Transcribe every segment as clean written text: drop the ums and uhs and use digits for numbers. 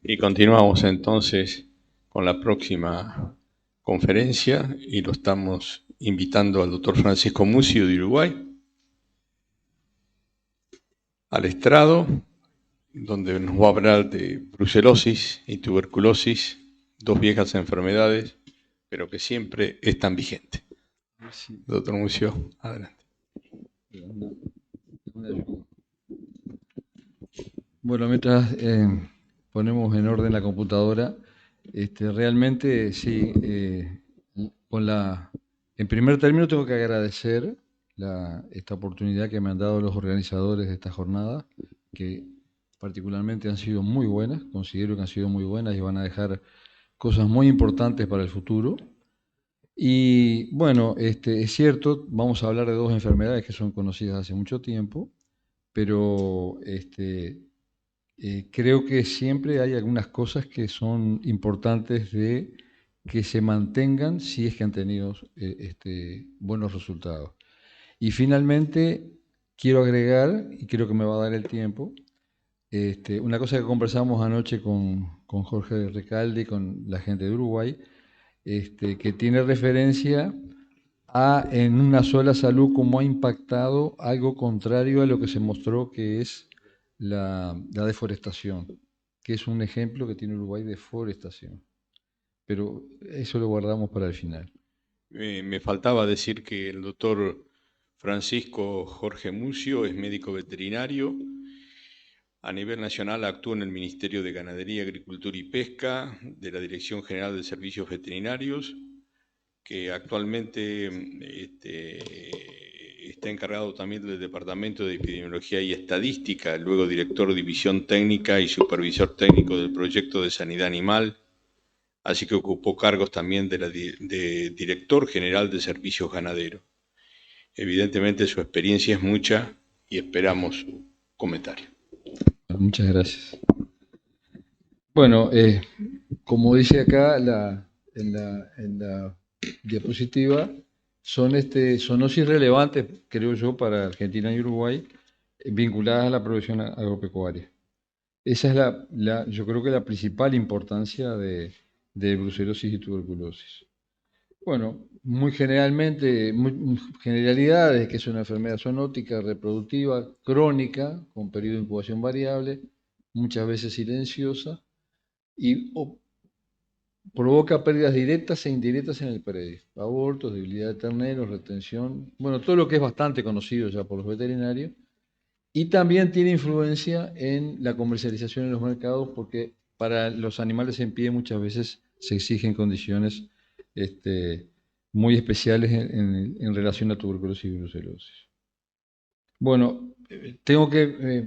Y continuamos entonces con la próxima conferencia y lo estamos invitando al doctor Francisco Mucio de Uruguay al estrado, donde nos va a hablar de brucelosis y tuberculosis, dos viejas enfermedades, pero que siempre están vigentes. Sí, Doctor Mucio, adelante. una ayuda. Bueno, mientras ponemos en orden la computadora, realmente sí, en primer término tengo que agradecer esta oportunidad que me han dado los organizadores de esta jornada, que particularmente han sido muy buenas, considero que han sido muy buenas y van a dejar cosas muy importantes para el futuro. Y bueno, es cierto, vamos a hablar de dos enfermedades que son conocidas hace mucho tiempo, pero creo que siempre hay algunas cosas que son importantes de que se mantengan si es que han tenido buenos resultados. Y finalmente, quiero agregar, y creo que me va a dar el tiempo, una cosa que conversamos anoche con Jorge Recalde y con la gente de Uruguay, que tiene referencia a en una sola salud cómo ha impactado algo contrario a lo que se mostró que es la deforestación, que es un ejemplo que tiene Uruguay de forestación. Pero eso lo guardamos para el final. Me faltaba decir que el doctor Francisco Jorge Mucio es médico veterinario. A nivel nacional actúa en el Ministerio de Ganadería, Agricultura y Pesca, de la Dirección General de Servicios Veterinarios, que actualmente está encargado también del Departamento de Epidemiología y Estadística, luego director de División Técnica y supervisor técnico del proyecto de Sanidad Animal, así que ocupó cargos también de director general de Servicios Ganaderos. Evidentemente su experiencia es mucha y esperamos su comentario. Muchas gracias. Bueno, como dice acá en la diapositiva, son dosis relevantes, creo yo, para Argentina y Uruguay, vinculadas a la producción agropecuaria. Esa es yo creo que la principal importancia de brucelosis y tuberculosis. Bueno, muy generalmente, generalidades, que es una enfermedad zoonótica reproductiva crónica, con periodo de incubación variable, muchas veces silenciosa, y provoca pérdidas directas e indirectas en el predio. Abortos, debilidad de terneros, retención, bueno, todo lo que es bastante conocido ya por los veterinarios. Y también tiene influencia en la comercialización en los mercados porque para los animales en pie muchas veces se exigen condiciones este, muy especiales en relación a tuberculosis y brucelosis. Bueno, tengo que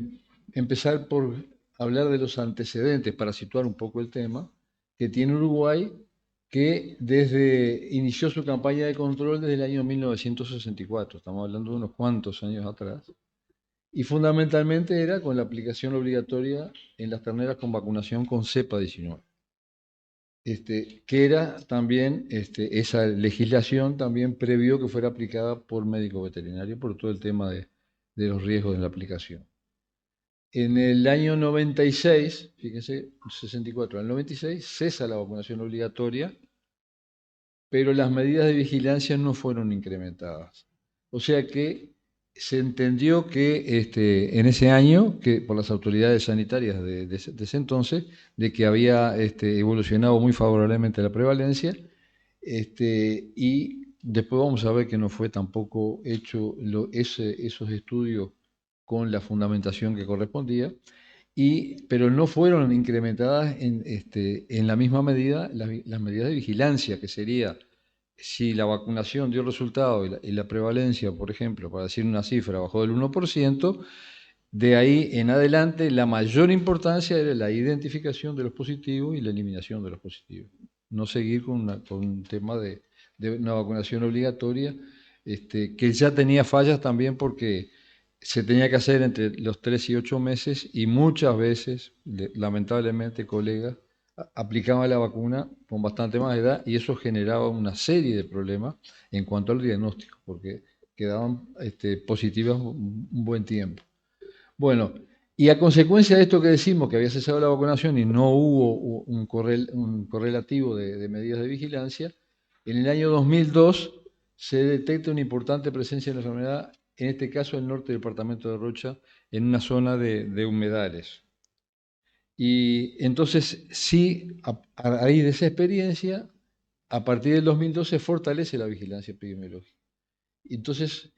empezar por hablar de los antecedentes para situar un poco el tema que tiene Uruguay, que inició su campaña de control desde el año 1964, estamos hablando de unos cuantos años atrás, y fundamentalmente era con la aplicación obligatoria en las terneras con vacunación con cepa 19. Que era también, esa legislación también previó que fuera aplicada por médico veterinario por todo el tema de los riesgos de la aplicación. En el año 96, fíjense, 64 al 96, cesa la vacunación obligatoria, pero las medidas de vigilancia no fueron incrementadas. O sea que se entendió que en ese año, que por las autoridades sanitarias de ese entonces, de que había evolucionado muy favorablemente la prevalencia, y después vamos a ver que no fue tampoco hecho esos estudios con la fundamentación que correspondía, pero no fueron incrementadas en la misma medida las medidas de vigilancia, que sería si la vacunación dio resultado y la prevalencia, por ejemplo, para decir una cifra, bajó del 1%, de ahí en adelante la mayor importancia era la identificación de los positivos y la eliminación de los positivos. No seguir con un tema de una vacunación obligatoria, que ya tenía fallas también porque se tenía que hacer entre los 3 y 8 meses y muchas veces, lamentablemente, colegas, aplicaban la vacuna con bastante más edad y eso generaba una serie de problemas en cuanto al diagnóstico, porque quedaban positivas un buen tiempo. Bueno, Y a consecuencia de esto que decimos, que había cesado la vacunación y no hubo un correlativo de medidas de vigilancia, en el año 2002 se detecta una importante presencia de la enfermedad, en este caso en el norte del departamento de Rocha, en una zona de humedales. Y entonces sí, a raíz de esa experiencia, a partir del 2002 se fortalece la vigilancia epidemiológica. Entonces,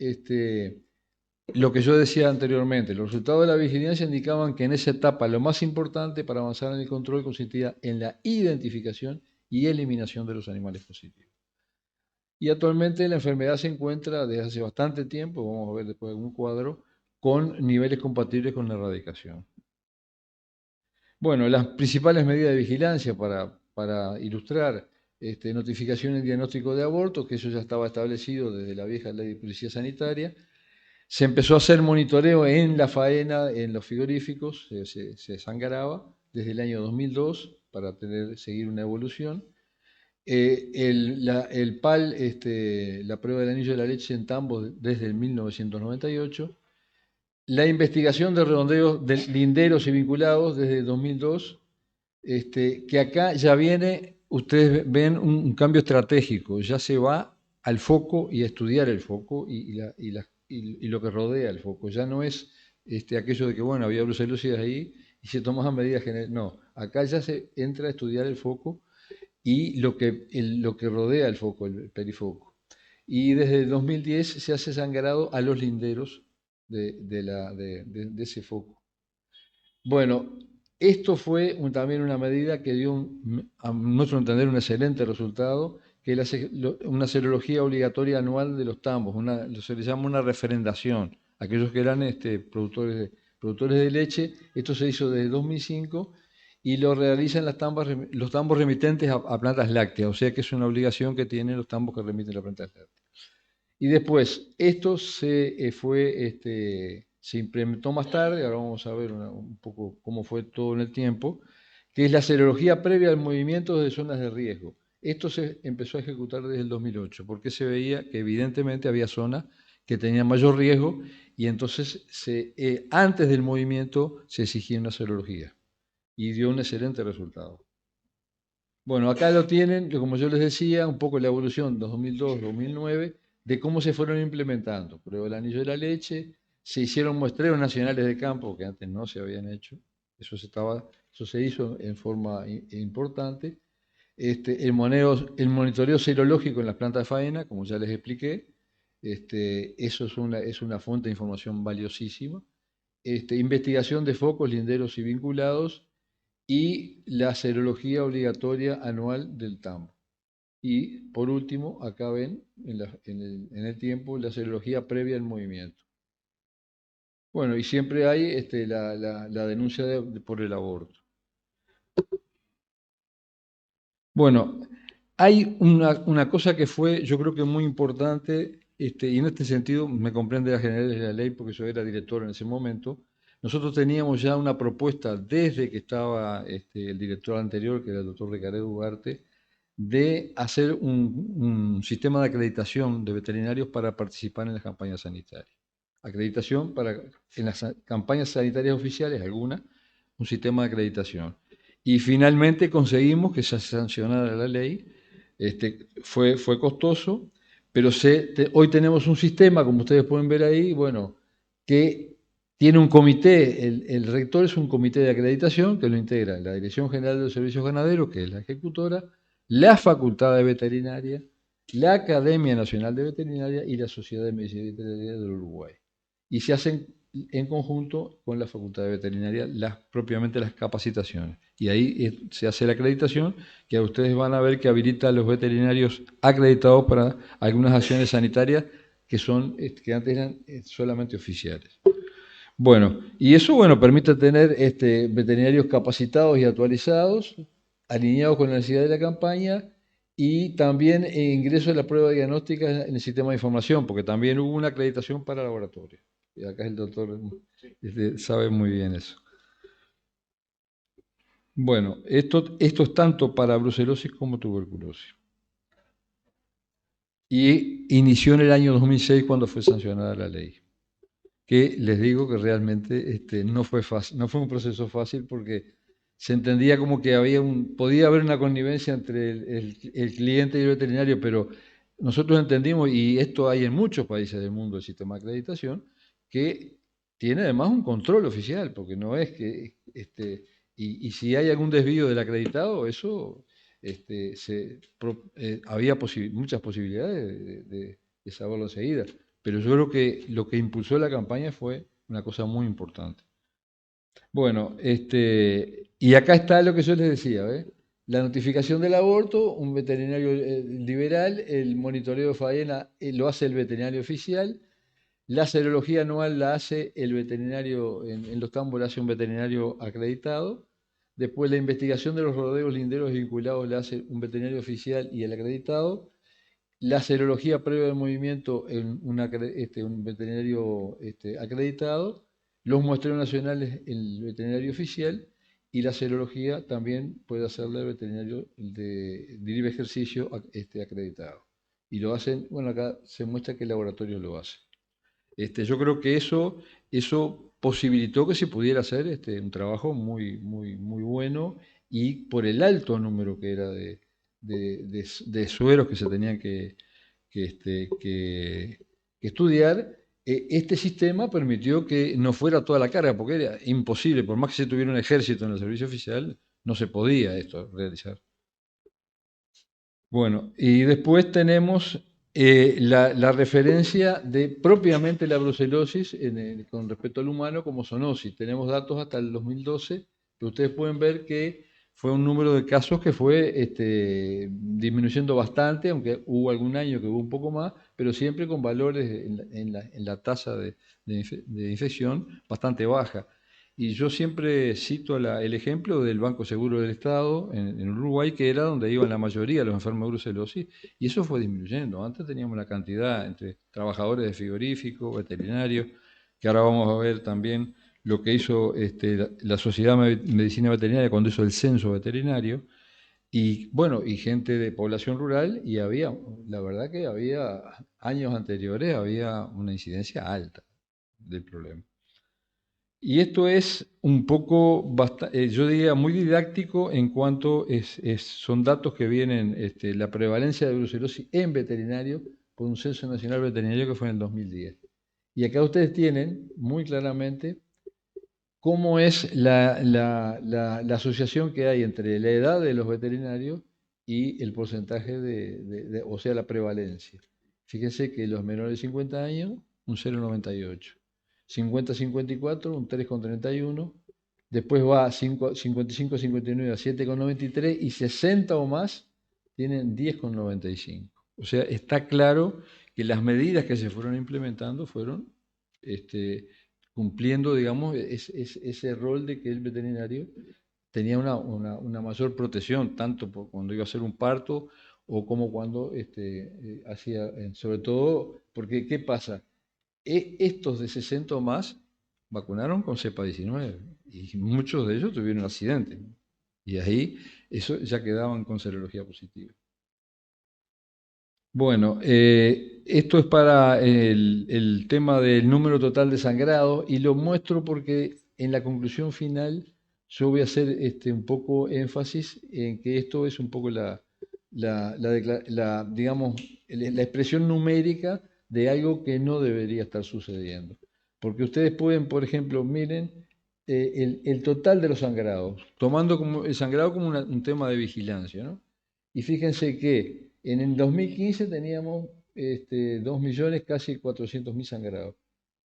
lo que yo decía anteriormente, los resultados de la vigilancia indicaban que en esa etapa lo más importante para avanzar en el control consistía en la identificación y eliminación de los animales positivos. Y actualmente la enfermedad se encuentra desde hace bastante tiempo, vamos a ver después un cuadro, con niveles compatibles con la erradicación. Bueno, las principales medidas de vigilancia para ilustrar notificación y diagnóstico de aborto, que eso ya estaba establecido desde la vieja ley de policía sanitaria. Se empezó a hacer monitoreo en la faena, en los frigoríficos, se sangraba desde el año 2002 para seguir una evolución. El PAL, la prueba del anillo de la leche en tambos desde el 1998. La investigación de redondeos de linderos y vinculados desde 2002, que acá ya viene, ustedes ven un cambio estratégico, ya se va al foco y a estudiar el foco y lo que rodea el foco. Ya no es aquello de que, bueno, había brucelósidas ahí y se tomaban medidas generales. No, acá ya se entra a estudiar el foco y lo que rodea el foco, el perifoco. Y desde el 2010 se hace sangrado a los linderos de ese foco. Bueno, esto fue también una medida que dio, a nuestro entender, un excelente resultado, que es una serología obligatoria anual de los tambos, se le llama una referendación. Aquellos que eran productores de leche, esto se hizo desde 2005 y lo realizan los tambos remitentes a plantas lácteas, o sea que es una obligación que tienen los tambos que remiten a plantas lácteas. Y después, esto se implementó más tarde, ahora vamos a ver un poco cómo fue todo en el tiempo, que es la serología previa al movimiento de zonas de riesgo. Esto se empezó a ejecutar desde el 2008, porque se veía que evidentemente había zonas que tenían mayor riesgo y entonces antes del movimiento se exigía una serología y dio un excelente resultado. Bueno, acá lo tienen, como yo les decía, un poco la evolución 2002-2009 de cómo se fueron implementando. Prueba del anillo de la leche, se hicieron muestreos nacionales de campo que antes no se habían hecho. Eso se hizo en forma importante. El monitoreo serológico en las plantas de faena, como ya les expliqué, eso es una fuente de información valiosísima. Investigación de focos, linderos y vinculados y la serología obligatoria anual del tambo. Y por último, acá ven en el tiempo la serología previa al movimiento. Bueno, y siempre hay la denuncia por el aborto. Bueno, hay una cosa que fue, yo creo que muy importante, y en este sentido me comprende las generales de la ley porque yo era director en ese momento. Nosotros teníamos ya una propuesta desde que estaba el director anterior, que era el doctor Ricardo Ugarte, de hacer un sistema de acreditación de veterinarios para participar en las campañas sanitarias. Acreditación en las campañas sanitarias oficiales, algunas, un sistema de acreditación. Y finalmente conseguimos que se sancionara la ley. Fue costoso, pero hoy tenemos un sistema, como ustedes pueden ver ahí, bueno, que tiene un comité, el rector es un comité de acreditación que lo integra la Dirección General de los Servicios Ganaderos, que es la ejecutora, la Facultad de Veterinaria, la Academia Nacional de Veterinaria y la Sociedad de Medicina Veterinaria del Uruguay. Y se hacen en conjunto con la Facultad de Veterinaria propiamente las capacitaciones. Y ahí se hace la acreditación, que ustedes van a ver que habilita a los veterinarios acreditados para algunas acciones sanitarias que antes eran solamente oficiales. Bueno, y eso permite tener veterinarios capacitados y actualizados, alineados con la necesidad de la campaña, y también ingreso de la prueba diagnóstica en el sistema de información, porque también hubo una acreditación para laboratorio. Y acá el doctor sabe muy bien eso. Bueno, esto es tanto para brucelosis como tuberculosis. Y inició en el año 2006 cuando fue sancionada la ley. que les digo que realmente no fue fácil, no fue un proceso fácil porque se entendía como que podía haber una connivencia entre el cliente y el veterinario, pero nosotros entendimos, y esto hay en muchos países del mundo, el sistema de acreditación, que tiene además un control oficial, porque no es que, y si hay algún desvío del acreditado, eso, había muchas posibilidades de saberlo enseguida. Pero yo creo que lo que impulsó la campaña fue una cosa muy importante. Bueno, y acá está lo que yo les decía, ¿ves? La notificación del aborto, un veterinario liberal, el monitoreo de faena lo hace el veterinario oficial, la serología anual la hace el veterinario, en los tambos la hace un veterinario acreditado, después la investigación de los rodeos linderos vinculados la hace un veterinario oficial y el acreditado, la serología previa del movimiento en un veterinario acreditado, los muestreos nacionales el veterinario oficial y la serología también puede hacerla el veterinario de libre ejercicio acreditado. Y lo hacen, bueno, acá se muestra que el laboratorio lo hace. Yo creo que eso posibilitó que se pudiera hacer un trabajo muy, muy, muy bueno y por el alto número que era de sueros que se tenían que estudiar, este sistema permitió que no fuera toda la carga, porque era imposible, por más que se tuviera un ejército en el servicio oficial, no se podía esto realizar. Bueno, y después tenemos la referencia de propiamente la brucelosis con respecto al humano como zoonosis. Tenemos datos hasta el 2012, pero ustedes pueden ver que fue un número de casos que fue disminuyendo bastante, aunque hubo algún año que hubo un poco más, pero siempre con valores en la tasa de infección bastante baja. Y yo siempre cito el ejemplo del Banco Seguro del Estado en Uruguay, que era donde iban la mayoría de los enfermos de brucelosis, y eso fue disminuyendo. Antes teníamos la cantidad entre trabajadores de frigorífico, veterinarios, que ahora vamos a ver también lo que hizo la Sociedad de Medicina Veterinaria cuando hizo el censo veterinario, y bueno, y gente de población rural, y la verdad que había, años anteriores, había una incidencia alta del problema. Y esto es un poco, yo diría, muy didáctico en cuanto son datos que vienen, la prevalencia de brucelosis en veterinario por un censo nacional veterinario que fue en el 2010. Y acá ustedes tienen muy claramente cómo es la asociación que hay entre la edad de los veterinarios y el porcentaje o sea, la prevalencia. Fíjense que los menores de 50 años, un 0,98. 50-54, un 3,31. Después va a 55-59 a 7,93 y 60 o más tienen 10,95. O sea, está claro que las medidas que se fueron implementando fueron cumpliendo, digamos, ese rol de que el veterinario tenía una mayor protección, tanto cuando iba a hacer un parto o como cuando hacía, sobre todo, porque ¿qué pasa? Estos de 60 o más vacunaron con cepa 19 y muchos de ellos tuvieron accidentes. Y ahí eso ya quedaban con serología positiva. Bueno, esto es para el tema del número total de sangrados y lo muestro porque en la conclusión final yo voy a hacer un poco énfasis en que esto es un poco digamos, la expresión numérica de algo que no debería estar sucediendo. Porque ustedes pueden, por ejemplo, miren el total de los sangrados, tomando como, el sangrado como un tema de vigilancia, ¿no? Y fíjense que en el 2015 teníamos 2 millones, casi 400.000 sangrados.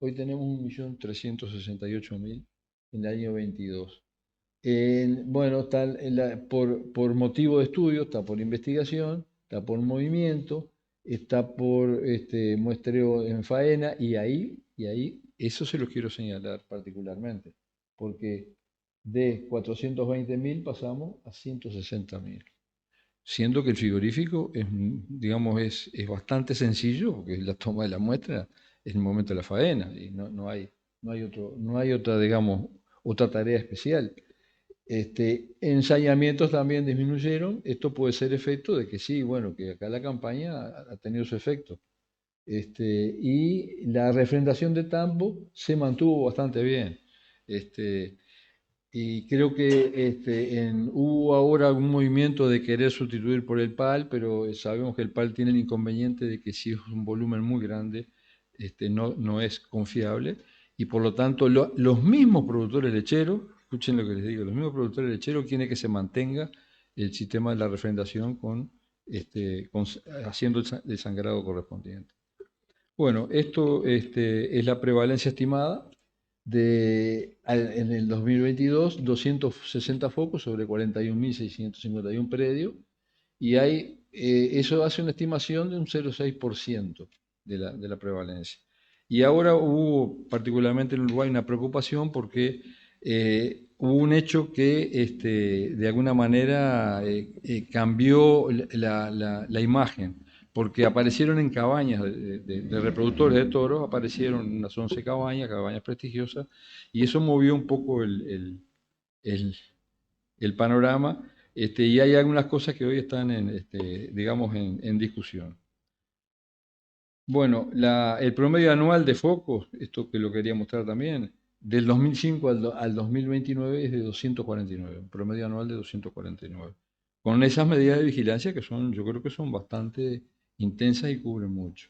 Hoy tenemos 1.368.000 en el año 22. Bueno, está por motivo de estudio, está por investigación, está por movimiento, está por muestreo en faena y ahí, eso se los quiero señalar particularmente, porque de 420.000 pasamos a 160.000, siendo que el frigorífico es, digamos, es bastante sencillo, porque la toma de la muestra es en el momento de la faena, y no hay otra, digamos, otra tarea especial. Ensayamientos también disminuyeron. Esto puede ser efecto de que sí, bueno, que acá la campaña ha tenido su efecto. Y la refrendación de tambo se mantuvo bastante bien. Este, y creo que hubo ahora un movimiento de querer sustituir por el PAL, pero sabemos que el PAL tiene el inconveniente de que si es un volumen muy grande, no es confiable. Y por lo tanto, los mismos productores lecheros, escuchen lo que les digo, los mismos productores lecheros quieren que se mantenga el sistema de la refrendación haciendo el sangrado correspondiente. Bueno, esto es la prevalencia estimada en el 2022, 260 focos sobre 41.651 predios, y eso hace una estimación de un 0,6% de la prevalencia. Y ahora hubo, particularmente en Uruguay, una preocupación porque hubo un hecho que de alguna manera cambió la imagen, porque aparecieron en cabañas de reproductores de toros, aparecieron unas 11 cabañas prestigiosas, y eso movió un poco el panorama, y hay algunas cosas que hoy están digamos, en discusión. Bueno, el promedio anual de focos, esto que lo quería mostrar también, del 2005 al 2029 es de 249, un promedio anual de 249. Con esas medidas de vigilancia que yo creo que son bastante intensas y cubren mucho.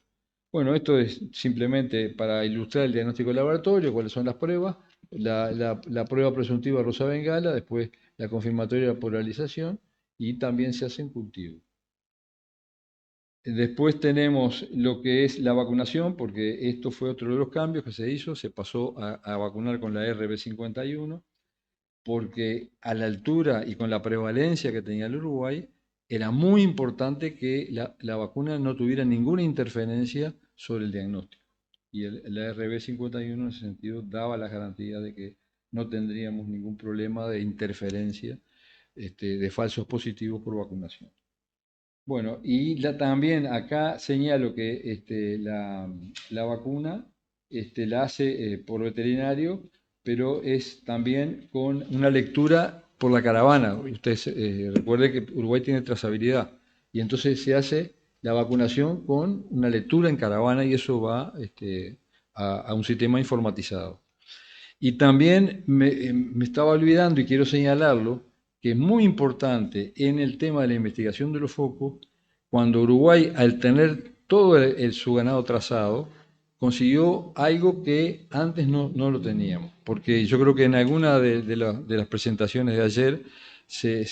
Bueno, esto es simplemente para ilustrar el diagnóstico de laboratorio, cuáles son las pruebas, la prueba presuntiva rosa bengala, después la confirmatoria de la polarización, y también se hacen cultivos. Después tenemos lo que es la vacunación, porque esto fue otro de los cambios que se hizo, se pasó a vacunar con la RB51, porque a la altura y con la prevalencia que tenía el Uruguay, era muy importante que la vacuna no tuviera ninguna interferencia sobre el diagnóstico. Y la RB51 en ese sentido daba la garantía de que no tendríamos ningún problema de interferencia de falsos positivos por vacunación. Bueno, y también acá señalo que la vacuna la hace por veterinario, pero es también con una lectura por la caravana. Ustedes recuerden que Uruguay tiene trazabilidad, y entonces se hace la vacunación con una lectura en caravana, y eso va a un sistema informatizado. Y también me estaba olvidando, y quiero señalarlo, que es muy importante en el tema de la investigación de los focos, cuando Uruguay, al tener todo su ganado trazado, consiguió algo que antes no lo teníamos. Porque yo creo que en alguna de las presentaciones de ayer se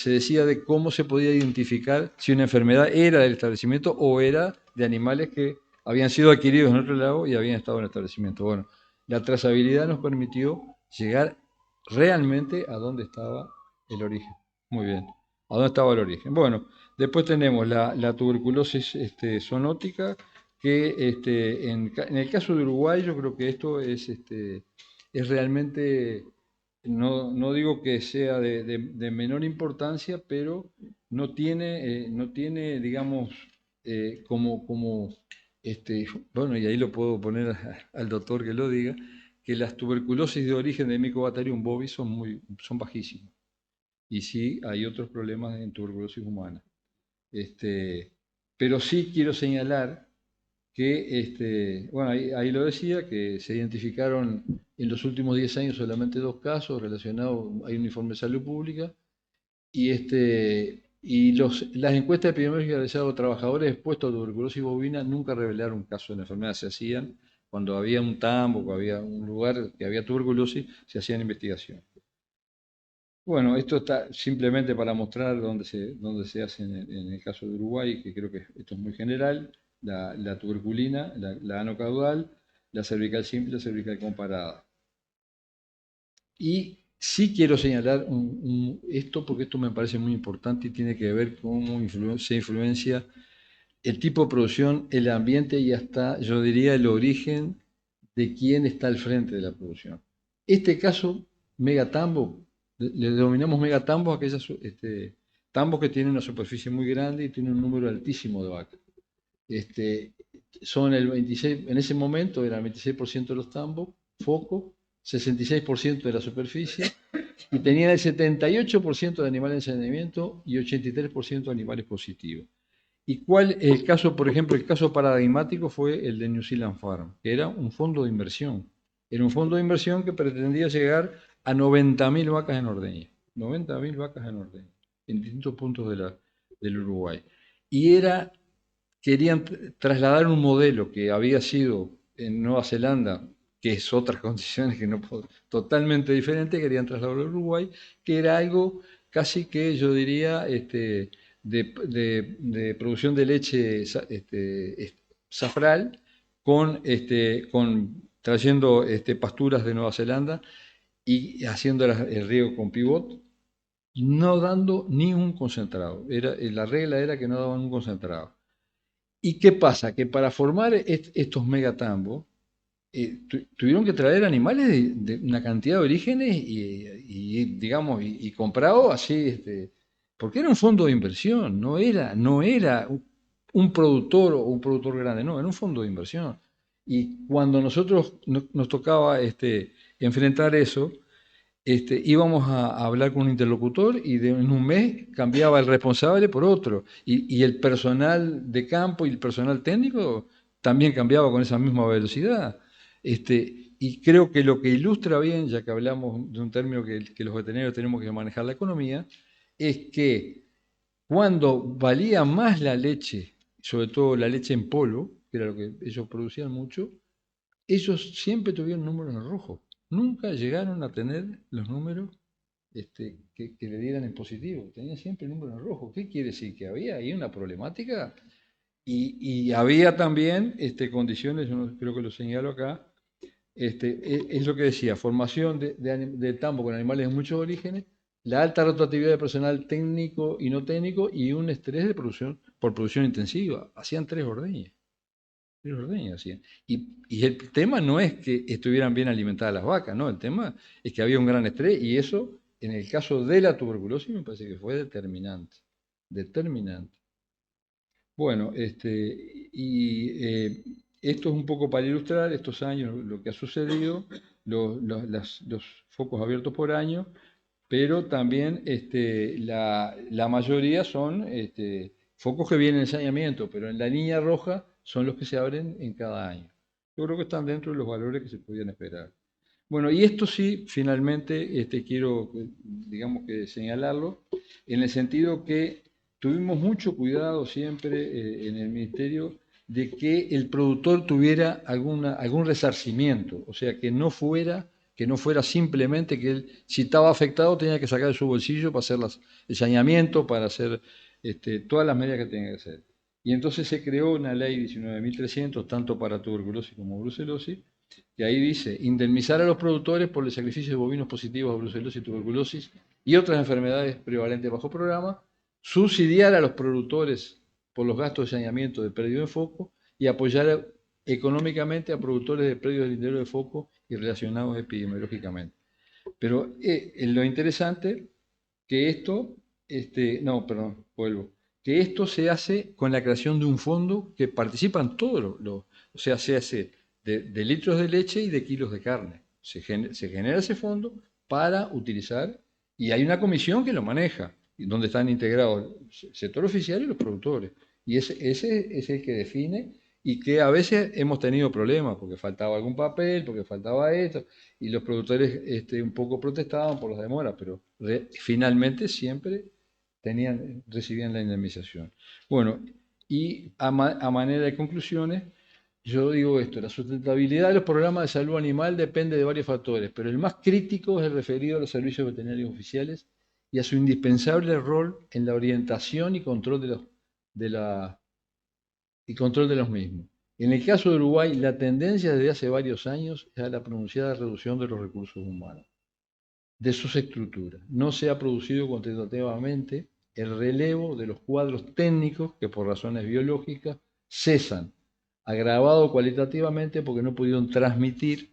decía de cómo se podía identificar si una enfermedad era del establecimiento o era de animales que habían sido adquiridos en otro lado y habían estado en el establecimiento. Bueno, la trazabilidad nos permitió llegar realmente a dónde estaba el origen. Muy bien, a dónde estaba el origen. Bueno, después tenemos la tuberculosis zoonótica, que en el caso de Uruguay yo creo que esto es realmente, no digo que sea de menor importancia, pero no tiene digamos, como bueno, y ahí lo puedo poner al doctor que lo diga, que las tuberculosis de origen de Mycobacterium bovis son bajísimas. Y sí, hay otros problemas en tuberculosis humana. Pero sí quiero señalar que, bueno, ahí lo decía, que se identificaron en los últimos 10 años solamente 2 casos relacionados, hay un informe de salud pública, las encuestas epidemiológicas realizadas a trabajadores expuestos a tuberculosis bovina nunca revelaron un caso de la enfermedad. Se hacían cuando había un tambo, cuando había un lugar que había tuberculosis, se hacían investigaciones. Bueno, esto está simplemente para mostrar dónde se hace en el caso de Uruguay, que creo que esto es muy general: la tuberculina, la anocaudal, la cervical simple y la cervical comparada. Y sí quiero señalar esto, porque esto me parece muy importante y tiene que ver con cómo se influencia el tipo de producción, el ambiente y hasta, yo diría, el origen de quién está al frente de la producción. Este caso, megatambo, le denominamos megatambo a aquellos tambos que tienen una superficie muy grande y tienen un número altísimo de vacas. Son el 26, en ese momento eran el 26% de los tambos, foco, 66% de la superficie, y tenían el 78% de animales en saneamiento y 83% de animales positivos. ¿Y cuál el caso, por ejemplo, el caso paradigmático fue el de New Zealand Farm, que era un fondo de inversión? Era un fondo de inversión que pretendía llegar a 90.000 vacas en ordeña. 90.000 vacas en ordeña, en distintos puntos del Uruguay. Y querían trasladar un modelo que había sido en Nueva Zelanda, que es otras condiciones que no totalmente diferente, querían trasladarlo a Uruguay, que era algo casi que yo diría de producción de leche safral con trayendo pasturas de Nueva Zelanda y haciendo el riego con pivot, no dando ni un concentrado. La regla era que no daban un concentrado. ¿Y qué pasa? Que para formar estos megatambos, tuvieron que traer animales de una cantidad de orígenes digamos, y comprado así, porque era un fondo de inversión, no era un productor o un productor grande, no, era un fondo de inversión. Y cuando nosotros nos tocaba enfrentar eso, íbamos a hablar con un interlocutor y en un mes cambiaba el responsable por otro. Y el personal de campo y el personal técnico también cambiaba con esa misma velocidad. Y creo que lo que ilustra bien, ya que hablamos de un término que los veterinarios tenemos que manejar la economía, es que cuando valía más la leche, sobre todo la leche en polvo, que era lo que ellos producían mucho, ellos siempre tuvieron números en rojo. Nunca llegaron a tener los números que le dieran en positivo. Tenían siempre el número en rojo. ¿Qué quiere decir? Que había ahí una problemática y había también condiciones, yo creo que lo señalo acá, es lo que decía, formación de tambo con animales de muchos orígenes, la alta rotatividad de personal técnico y no técnico y un estrés de producción por producción intensiva. Hacían 3 ordeñas. Tres ordeñas hacían. Y el tema no es que estuvieran bien alimentadas las vacas, no, el tema es que había un gran estrés y eso, en el caso de la tuberculosis, me parece que fue determinante. Determinante. Bueno, esto es un poco para ilustrar estos años, lo que ha sucedido, los focos abiertos por año, pero también la mayoría son focos que vienen en saneamiento, pero en la línea roja son los que se abren en cada año. Yo creo que están dentro de los valores que se podían esperar. Bueno, y esto sí, finalmente, quiero, digamos que señalarlo, en el sentido que tuvimos mucho cuidado siempre en el Ministerio de que el productor tuviera algún resarcimiento, o sea, que no fuera simplemente que él, si estaba afectado, tenía que sacar de su bolsillo para hacer el saneamiento, para hacer todas las medidas que tenía que hacer. Y entonces se creó una ley 19.300, tanto para tuberculosis como brucelosis, que ahí dice, indemnizar a los productores por el sacrificio de bovinos positivos a brucelosis y tuberculosis y otras enfermedades prevalentes bajo programa, subsidiar a los productores por los gastos de saneamiento de predio de foco y apoyar económicamente a productores de predios del interior de foco y relacionados epidemiológicamente. Pero lo interesante que esto, no, perdón, vuelvo, que esto se hace con la creación de un fondo que participan todos o sea, se hace de litros de leche y de kilos de carne. Se genera ese fondo para utilizar, y hay una comisión que lo maneja, donde están integrados el sector oficial y los productores. Y ese es el que define y que a veces hemos tenido problemas porque faltaba algún papel, porque faltaba esto, y los productores un poco protestaban por las demoras, pero finalmente siempre recibían la indemnización. Bueno, y a manera de conclusiones, yo digo esto, la sustentabilidad de los programas de salud animal depende de varios factores, pero el más crítico es el referido a los servicios veterinarios oficiales y a su indispensable rol en la orientación y control de los mismos. En el caso de Uruguay, la tendencia desde hace varios años es a la pronunciada reducción de los recursos humanos, de sus estructuras. No se ha producido cuantitativamente el relevo de los cuadros técnicos que por razones biológicas cesan, agravado cualitativamente porque no pudieron transmitir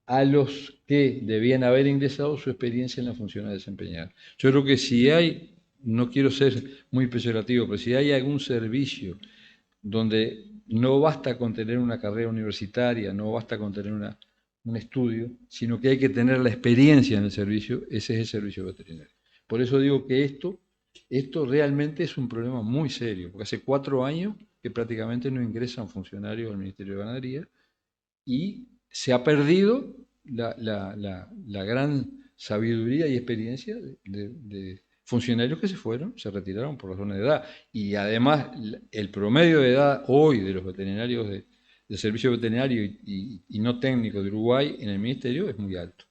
a los que debían haber ingresado su experiencia en la función a desempeñar. Yo creo que si hay, no quiero ser muy peyorativo, pero si hay algún servicio donde no basta con tener una carrera universitaria, no basta con tener un estudio, sino que hay que tener la experiencia en el servicio, ese es el servicio veterinario. Por eso digo que esto Esto realmente es un problema muy serio, porque hace 4 años que prácticamente no ingresan funcionarios al Ministerio de Ganadería y se ha perdido la gran sabiduría y experiencia de funcionarios que se fueron, se retiraron por razones de edad. Y además el promedio de edad hoy de los veterinarios de servicio veterinario y no técnico de Uruguay en el ministerio es muy alto.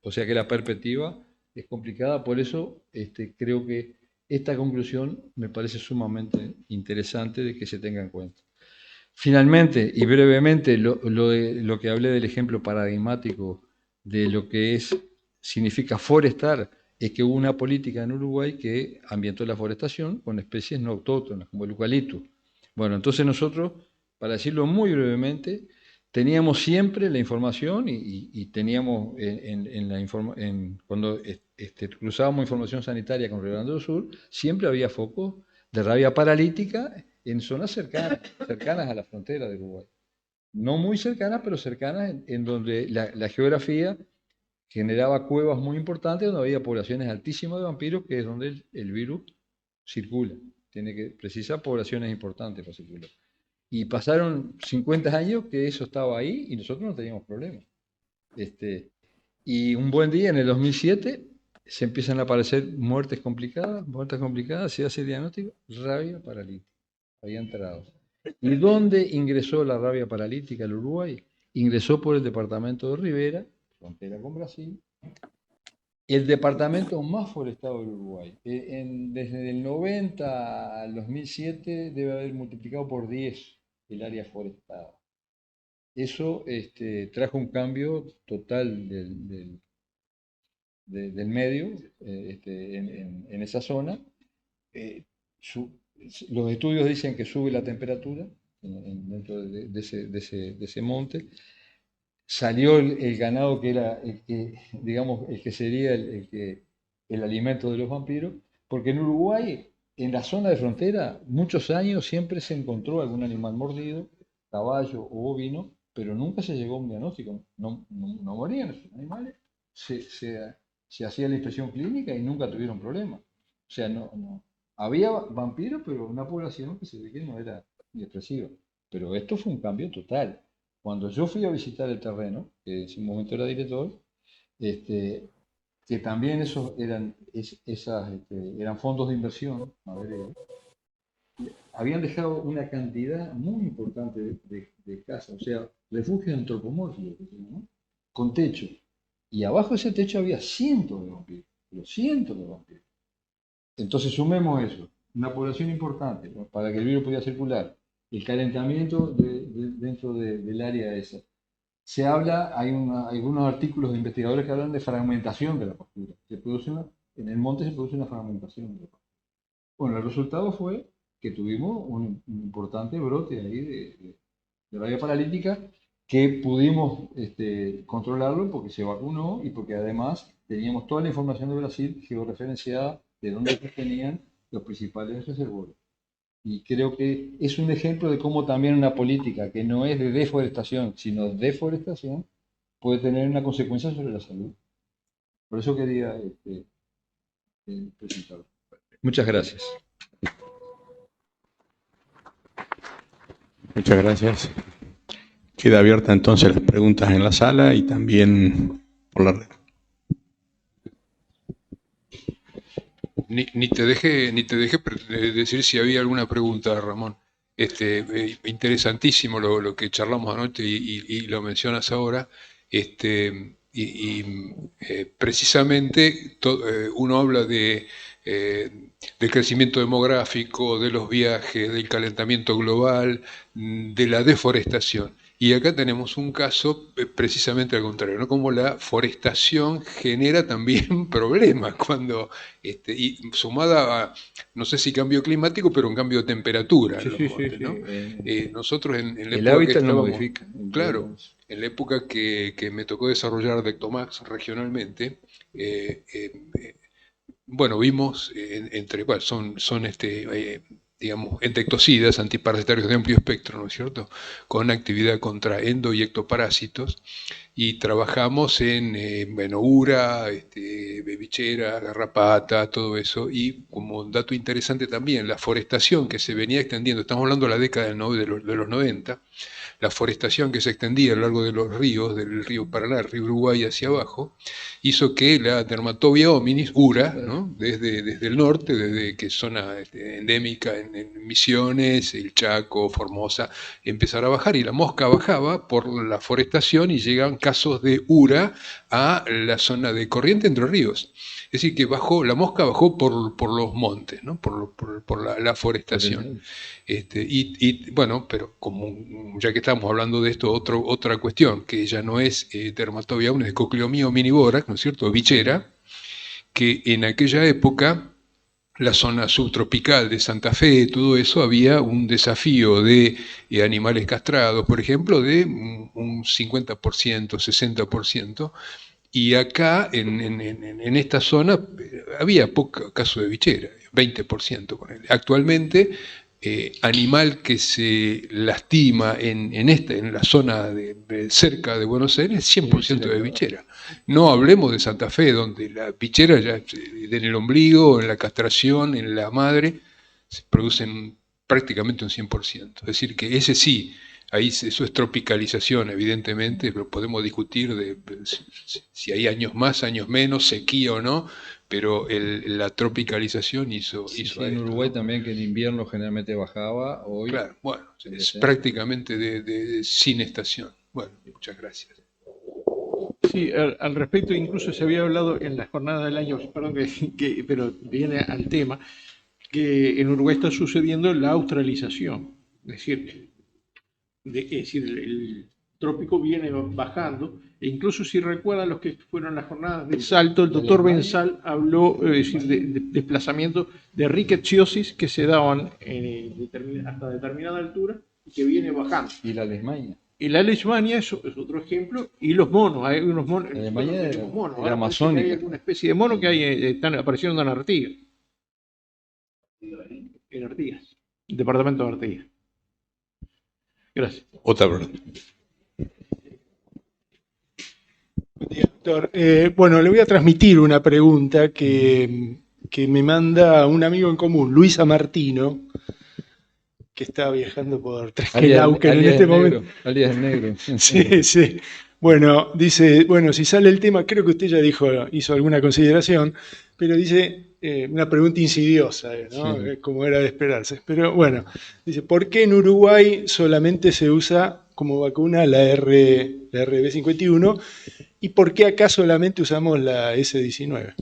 O sea que la perspectiva es complicada, por eso creo que esta conclusión me parece sumamente interesante de que se tenga en cuenta. Finalmente, y brevemente, lo que hablé del ejemplo paradigmático de lo que significa forestar, es que hubo una política en Uruguay que ambientó la forestación con especies no autóctonas, como el eucalipto. Bueno, entonces nosotros, para decirlo muy brevemente, teníamos siempre la información y teníamos cuando cruzábamos información sanitaria con Rio Grande do Sur, siempre había focos de rabia paralítica en zonas cercanas a la frontera de Uruguay. No muy cercanas, pero cercanas en donde la geografía generaba cuevas muy importantes donde había poblaciones altísimas de vampiros, que es donde el virus circula. Precisa poblaciones importantes para circular. Y pasaron 50 años que eso estaba ahí y nosotros no teníamos problemas. Y un buen día, en el 2007, se empiezan a aparecer muertes complicadas, se hace el diagnóstico, rabia paralítica. Había entrado. ¿Y dónde ingresó la rabia paralítica al Uruguay? Ingresó por el departamento de Rivera, frontera con Brasil, el departamento más forestado del Uruguay. Desde el 90 al 2007 debe haber multiplicado por 10 el área forestada. Eso trajo un cambio total del medio en esa zona. Los estudios dicen que sube la temperatura dentro de ese monte. Salió el ganado que era digamos, el que sería el alimento de los vampiros, porque en Uruguay, en la zona de frontera, muchos años siempre se encontró algún animal mordido, caballo o bovino, pero nunca se llegó a un diagnóstico. No morían esos animales, se hacía la inspección clínica y nunca tuvieron problemas. O sea, había vampiros, pero una población que se ve que no era ni expresiva. Pero esto fue un cambio total. Cuando yo fui a visitar el terreno, que en ese momento era director, que también esos eran fondos de inversión, habían dejado una cantidad muy importante de casas, o sea, refugios antropomórficos, ¿no? Con techo. Y abajo de ese techo había cientos de vampiros, pero cientos de vampiros. Entonces sumemos eso, una población importante, ¿no?, para que el virus pudiera circular, el calentamiento dentro del área esa. Se habla, hay algunos artículos de investigadores que hablan de fragmentación de la pastura. En el monte se produce una fragmentación de la pastura. Bueno, el resultado fue que tuvimos un importante brote ahí de rabia paralítica que pudimos controlarlo porque se vacunó y porque además teníamos toda la información de Brasil georreferenciada de dónde se tenían los principales reservorios. Y creo que es un ejemplo de cómo también una política que no es de deforestación, sino de deforestación, puede tener una consecuencia sobre la salud. Por eso quería presentarlo. Muchas gracias. Muchas gracias. Queda abierta entonces las preguntas en la sala y también por la red. Ni te dejé decir si había alguna pregunta, Ramón. Interesantísimo lo que charlamos anoche y lo mencionas ahora. Precisamente uno habla del crecimiento demográfico, de los viajes, del calentamiento global, de la deforestación. Y acá tenemos un caso precisamente al contrario, ¿no? Como la forestación genera también problemas y sumada a, no sé si cambio climático, pero un cambio de temperatura en los montes, ¿no? Nosotros en la el época hábitat que estábamos, no modifica. claro, en la época que me tocó desarrollar Dectomax regionalmente, bueno, vimos entre son digamos, entectocidas, antiparasitarios de amplio espectro, ¿no es cierto?, con actividad contra endo y ectoparásitos, y trabajamos en ura, bichera, garrapata, todo eso, y como dato interesante también, la forestación que se venía extendiendo, estamos hablando de la década de los 90, la forestación que se extendía a lo largo de los ríos, del río Paraná, el río Uruguay hacia abajo, hizo que la Dermatobia hominis, ura, ¿no?, desde el norte, desde que es zona endémica en Misiones, el Chaco, Formosa, empezara a bajar, y la mosca bajaba por la forestación y llegan casos de ura a la zona de Corrientes Entre Ríos. Es decir, que la mosca bajó por los montes, ¿no?, por la forestación. Bueno, pero como ya que estamos hablando de esto, otra cuestión, que ya no es Dermatobia es Cocleomia omnivora, ¿no es cierto?, bichera, que en aquella época, la zona subtropical de Santa Fe, todo eso, había un desafío de animales castrados, por ejemplo, de un 50%, 60%, y acá, en esta zona, había poco caso de bichera, 20%. Actualmente, animal que se lastima en la zona cerca de Buenos Aires, 100% de bichera. No hablemos de Santa Fe, donde la bichera ya en el ombligo, en la castración, en la madre, se producen prácticamente un 100%. Es decir, que ese sí, ahí eso es tropicalización, evidentemente, pero podemos discutir de si hay años más, años menos, sequía o no, pero la tropicalización hizo Sí, esto, en Uruguay ¿no? también, que en invierno generalmente bajaba, hoy Claro, bueno, es descenso. prácticamente sin estación. Bueno, muchas gracias. Sí, al respecto incluso se había hablado en la jornada del año, perdón, pero viene al tema, que en Uruguay está sucediendo la australización. Es decir, el trópico viene bajando, e incluso si recuerdan los que fueron las jornadas de Salto, el doctor Benzal habló de desplazamiento de rickettsiosis que se daban hasta determinada altura y que viene bajando. Y la Alemania. Y la leishmania es otro ejemplo, y los monos, hay unos monos, La Alemania tenemos monos, era ahora parece que hay amazónica. alguna especie de mono que están apareciendo en Artigas, departamento de Artigas. Gracias. Otra pregunta. Doctor, bueno, le voy a transmitir una pregunta que me manda un amigo en común, Luisa Martino, que está viajando por Trenquelauquen en este momento. Alias el negro. Sí, sí. Bueno, dice, bueno, si sale el tema, creo que usted ya hizo alguna consideración, pero dice una pregunta insidiosa, ¿no? Sí. Como era de esperarse. Pero bueno, dice, ¿por qué en Uruguay solamente se usa como vacuna la RB51 y por qué acá solamente usamos la S19?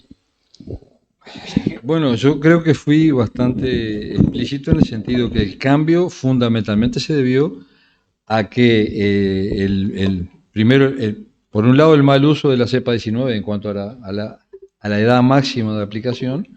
Bueno, yo creo que fui bastante explícito en el sentido que el cambio fundamentalmente se debió a que primero, por un lado, el mal uso de la cepa 19 en cuanto a la edad máxima de aplicación,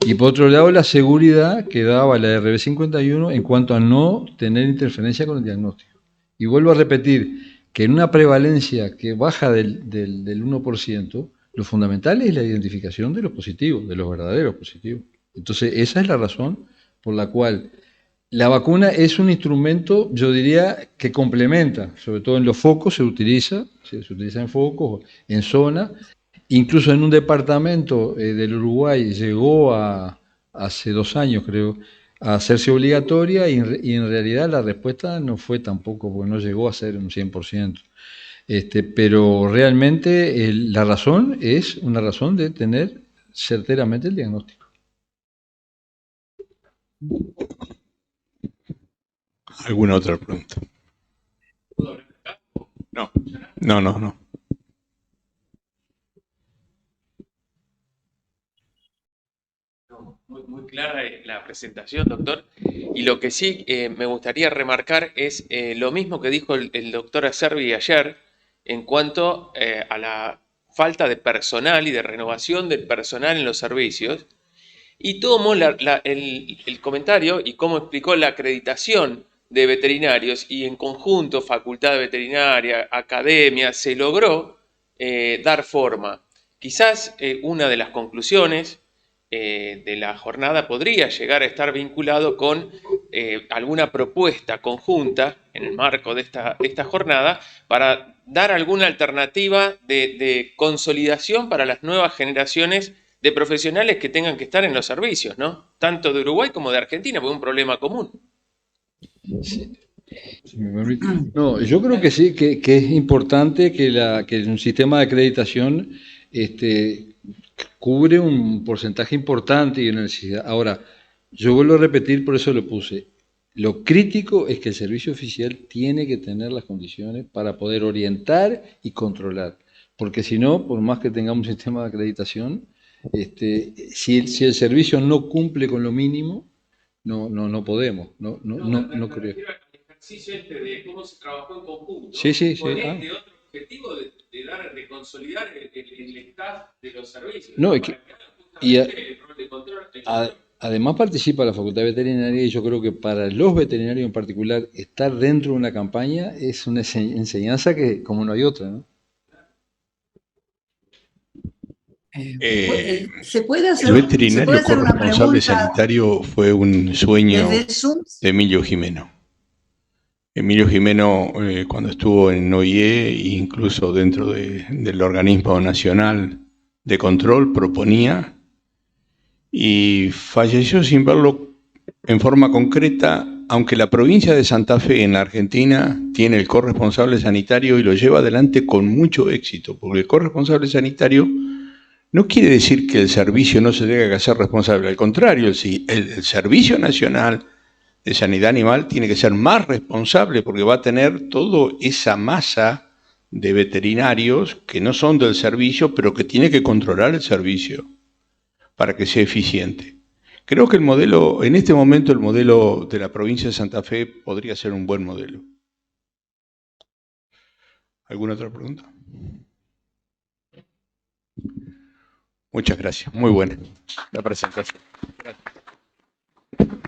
y por otro lado, la seguridad que daba la RB51 en cuanto a no tener interferencia con el diagnóstico. Y vuelvo a repetir que en una prevalencia que baja del 1%, lo fundamental es la identificación de los positivos, de los verdaderos positivos. Entonces, esa es la razón por la cual la vacuna es un instrumento, yo diría, que complementa, sobre todo en los focos se utiliza en focos, en zonas, incluso en un departamento del Uruguay llegó hace 2 años, creo, a hacerse obligatoria y en realidad la respuesta no fue tampoco, porque no llegó a ser un 100%. Pero realmente la razón es una razón de tener certeramente el diagnóstico. ¿Alguna otra pregunta? No. Muy clara la presentación, doctor. Y lo que sí me gustaría remarcar es lo mismo que dijo el doctor Acerbi ayer en cuanto a la falta de personal y de renovación del personal en los servicios. Y tomo el comentario y cómo explicó la acreditación de veterinarios y en conjunto, facultad veterinaria, academia, se logró dar forma. Quizás una de las conclusiones de la jornada podría llegar a estar vinculado con alguna propuesta conjunta en el marco de esta jornada para dar alguna alternativa de consolidación para las nuevas generaciones de profesionales que tengan que estar en los servicios, ¿no? Tanto de Uruguay como de Argentina, porque es un problema común. Sí. Si me permite. No, yo creo que sí, que es importante que un sistema de acreditación cubre un porcentaje importante y una necesidad. Ahora, yo vuelvo a repetir, por eso lo puse. Lo crítico es que el servicio oficial tiene que tener las condiciones para poder orientar y controlar. Porque si no, por más que tengamos un sistema de acreditación, si el servicio no cumple con lo mínimo, no podemos. No creo. Ejercicio de cómo se trabajó en conjunto, Sí. con otro objetivo de consolidar el staff de los servicios. No, ¿no? y además participa la Facultad Veterinaria, y yo creo que para los veterinarios en particular, estar dentro de una campaña es una enseñanza que como no hay otra, ¿no? ¿Se puede hacer, El veterinario una corresponsable pregunta sanitario fue un sueño desde el Zoom? de Emilio Gimeno. Emilio Gimeno, cuando estuvo en OIE e incluso dentro del organismo nacional de control, proponía, y falleció sin verlo en forma concreta, aunque la provincia de Santa Fe en la Argentina tiene el corresponsable sanitario y lo lleva adelante con mucho éxito, porque el corresponsable sanitario no quiere decir que el servicio no se tenga que hacer responsable, al contrario, el Servicio Nacional de Sanidad Animal tiene que ser más responsable porque va a tener toda esa masa de veterinarios que no son del servicio, pero que tiene que controlar el servicio para que sea eficiente. Creo que el modelo, en este momento, el modelo de la provincia de Santa Fe podría ser un buen modelo. ¿Alguna otra pregunta? Muchas gracias. Muy buena la presentación. Gracias.